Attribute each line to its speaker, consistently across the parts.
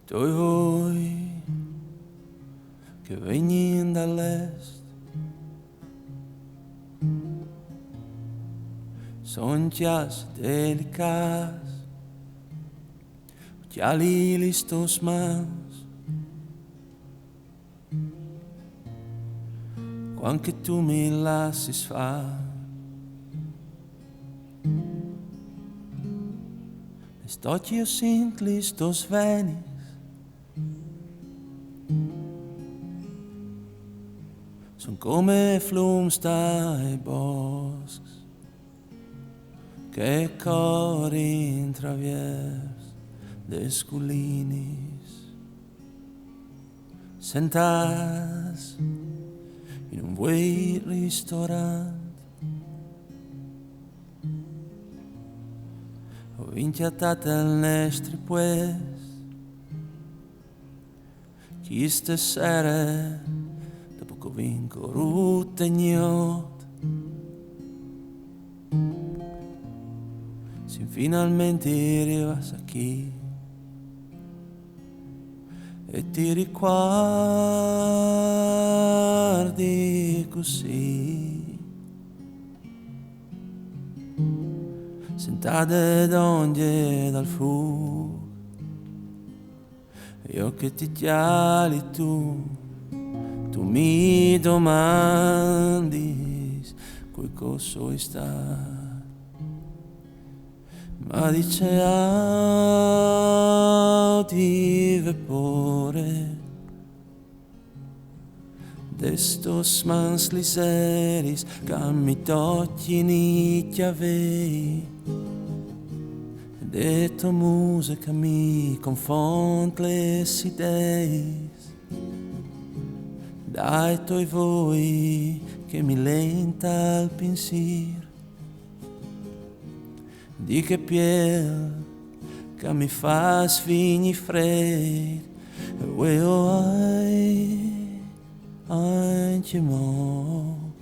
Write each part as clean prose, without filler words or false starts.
Speaker 1: tuoi voi che vengono dall'est son chias delicats, occhiali listos mans, quando tu mi lasci fare. Stotje sind listos venis, son come flums dai boscs che corri in traviers des culinis, sentas in un buon ristorante. Ho vinchiatat el nostre pues, chi stasera, dopo che vinco rutegnot, si finalmente arrivas qui e ti ricordi così. Sentate d'ogni dal fuoco, io che ti chiali tu mi domandi quel cosa sta. Ma dice di vapore d'estos mans liseris che mi tocchi ni chiavei. De tua musica mi confont le ideis, dai tuoi voi che mi lenta il pensiero, di che piel che mi fa svigni fred, e io anche mo,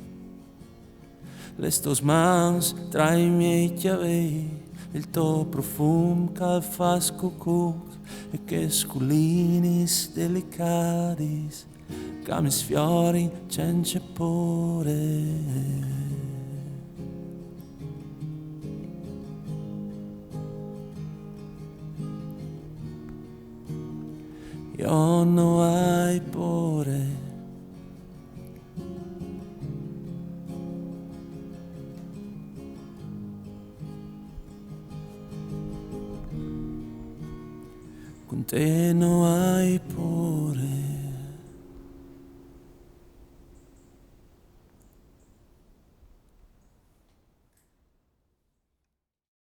Speaker 1: le stos mans tra i miei chiavei, il tuo profumo che fa scucuc e che sculinis delicatis che mi sfiori senza pure. Io non hai pure. Con te no hay pure.